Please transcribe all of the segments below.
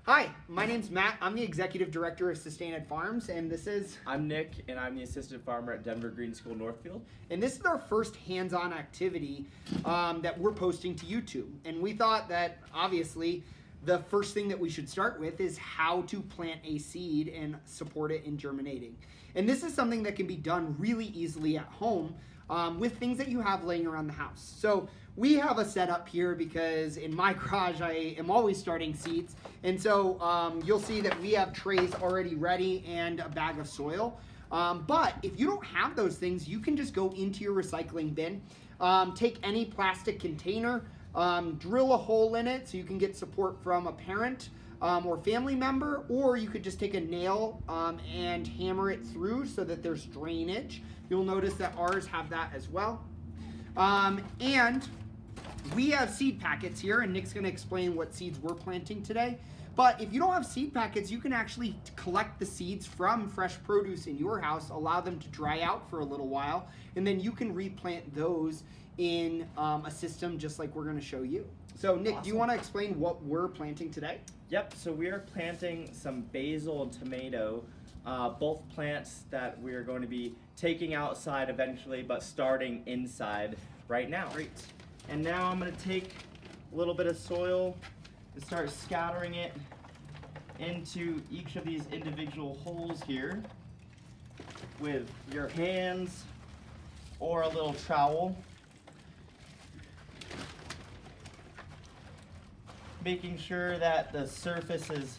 Hi, my name's Matt. I'm the Executive Director of Sustained Farms, and this is... I'm Nick, and I'm the assistant farmer at Denver Green School Northfield. And this is our first hands-on activity that we're posting to YouTube. And we thought that, obviously, the first thing that we should start with is how to plant a seed and support it in germinating. And this is something that can be done really easily at home with things that you have laying around the house. So we have a setup here because in my garage I am always starting seeds, and so you'll see that we have trays already ready and a bag of soil. But if you don't have those things, you can just go into your recycling bin, take any plastic container, drill a hole in it so you can get support from a parent or family member, or you could just take a nail and hammer it through so that there's drainage. You'll notice that ours have that as well. And we have seed packets here, and Nick's going to explain what seeds we're planting today. But if you don't have seed packets, you can actually collect the seeds from fresh produce in your house, allow them to dry out for a little while, and then you can replant those in a system just like we're going to show you. So Nick, awesome. Do you want to explain what we're planting today? Yep, so we are planting some basil and tomato, both plants that we are going to be taking outside eventually, but starting inside right now. Great. And now I'm going to take a little bit of soil and start scattering it into each of these individual holes here with your hands or a little trowel. Making sure that the surface is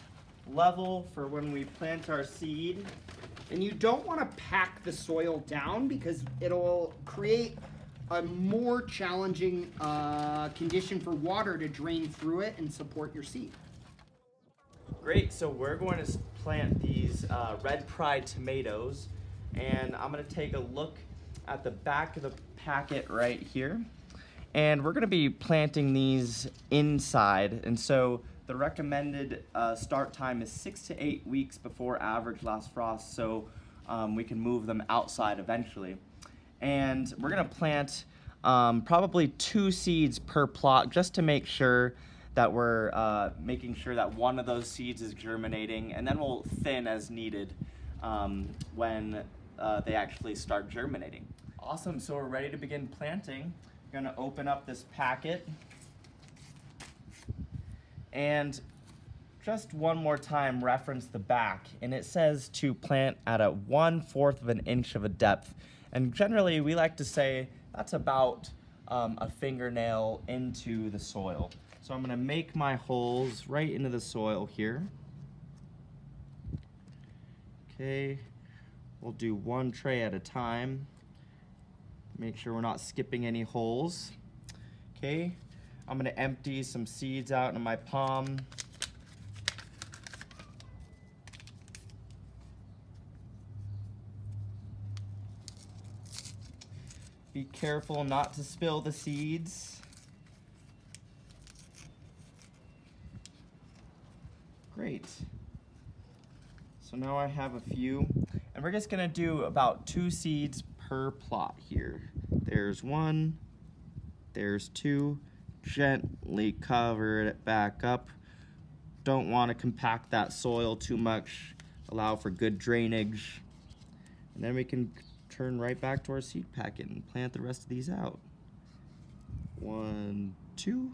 level for when we plant our seed. And you don't want to pack the soil down because it'll create a more challenging condition for water to drain through it and support your seed. Great, so we're going to plant these red pride tomatoes, and I'm going to take a look at the back of the packet right here. And we're going to be planting these inside, and so the recommended start time is 6 to 8 weeks before average last frost, so we can move them outside eventually. And we're going to plant probably 2 seeds per plot just to make sure that we're making sure that one of those seeds is germinating, and then we'll thin as needed when they actually start germinating. Awesome, so we're ready to begin planting. I'm going to open up this packet, and just one more time reference the back, and it says to plant at a 1/4 of an inch of a depth, and generally we like to say that's about a fingernail into the soil. So I'm going to make my holes right into the soil here. Okay, we'll do one tray at a time. Make sure we're not skipping any holes. Okay, I'm going to empty some seeds out into my palm. Be careful not to spill the seeds. Great. So now I have a few, and we're just going to do about 2 seeds per plot here. There's 1, there's 2. Gently cover it back up. Don't want to compact that soil too much. Allow for good drainage. And then we can turn right back to our seed packet and plant the rest of these out. 1, 2.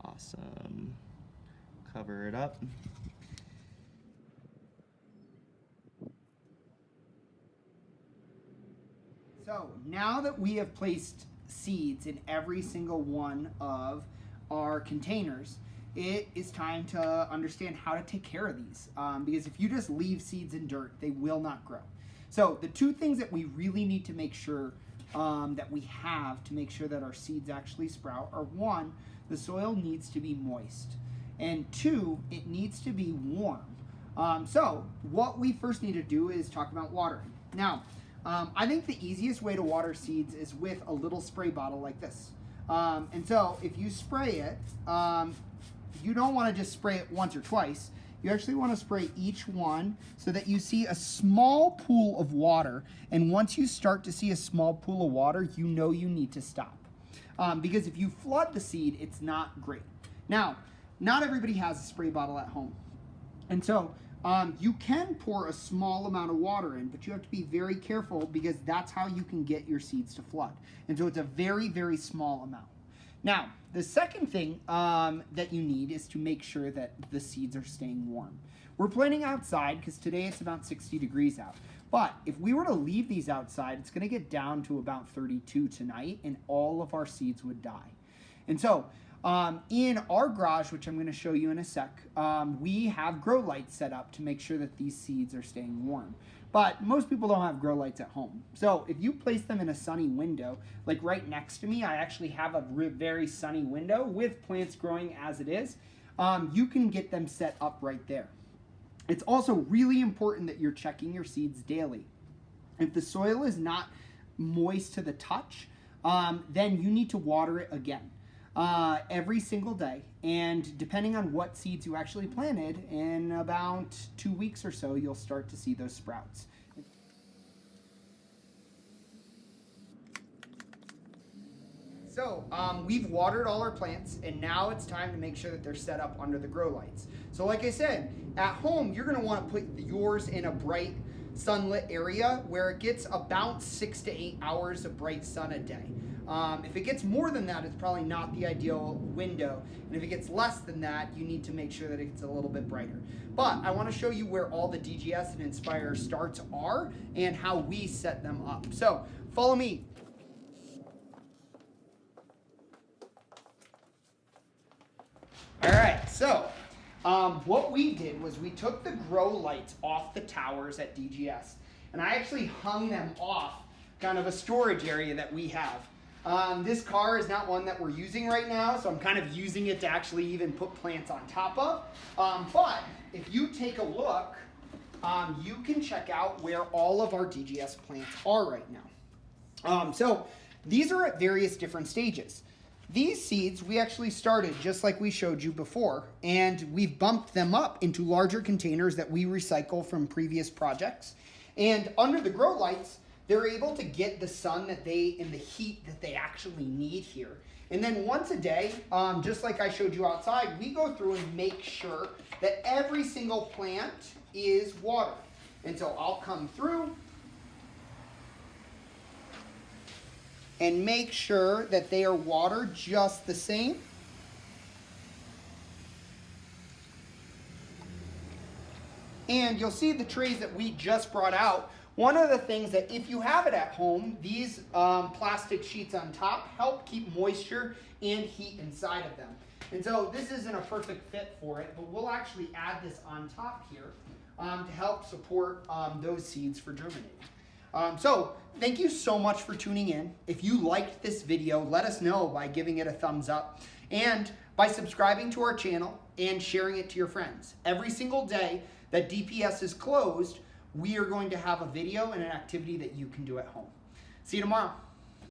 Awesome. Cover it up. So now that we have placed seeds in every single one of our containers, it is time to understand how to take care of these. Because if you just leave seeds in dirt, they will not grow. So the 2 things that we really need to make sure that we have to make sure that our seeds actually sprout are 1, the soil needs to be moist, and 2, it needs to be warm. So what we first need to do is talk about watering. Now, I think the easiest way to water seeds is with a little spray bottle like this. And so if you spray it, you don't want to just spray it once or twice. You actually want to spray each one so that you see a small pool of water. And once you start to see a small pool of water, you know you need to stop. Because if you flood the seed, it's not great. Now, not everybody has a spray bottle at home. And so you can pour a small amount of water in, but you have to be very careful because that's how you can get your seeds to flood. And so it's a very, very small amount. Now, the second thing that you need is to make sure that the seeds are staying warm. We're planting outside because today it's about 60 degrees out. But if we were to leave these outside, it's going to get down to about 32 tonight, and all of our seeds would die. And so in our garage, which I'm going to show you in a sec, we have grow lights set up to make sure that these seeds are staying warm. But most people don't have grow lights at home. So if you place them in a sunny window, like right next to me, I actually have a very sunny window with plants growing as it is. You can get them set up right there. It's also really important that you're checking your seeds daily. If the soil is not moist to the touch, then you need to water it again every single day. And depending on what seeds you actually planted, in about 2 weeks or so, you'll start to see those sprouts. So we've watered all our plants, and now it's time to make sure that they're set up under the grow lights. So like I said, at home, you're gonna wanna put yours in a bright sunlit area where it gets about 6 to 8 hours of bright sun a day. If it gets more than that, it's probably not the ideal window. And if it gets less than that, you need to make sure that it gets a little bit brighter. But I wanna show you where all the DGS and Inspire starts are and how we set them up. So follow me. All right, so what we did was we took the grow lights off the towers at DGS, and I actually hung them off kind of a storage area that we have. This car is not one that we're using right now, so I'm kind of using it to actually even put plants on top of. But if you take a look, you can check out where all of our DGS plants are right now. So these are at various different stages. These seeds we actually started just like we showed you before, and we've bumped them up into larger containers that we recycle from previous projects. And under the grow lights, they're able to get the sun and the heat that they actually need here. And then once a day, just like I showed you outside, we go through and make sure that every single plant is watered. And so I'll come through and make sure that they are watered just the same. And you'll see the trays that we just brought out. One of the things that if you have it at home, these plastic sheets on top help keep moisture and heat inside of them. And so this isn't a perfect fit for it, but we'll actually add this on top here to help support those seeds for germinating. So thank you so much for tuning in. If you liked this video, let us know by giving it a thumbs up and by subscribing to our channel and sharing it to your friends. Every single day that DPS is closed, we are going to have a video and an activity that you can do at home. See you tomorrow.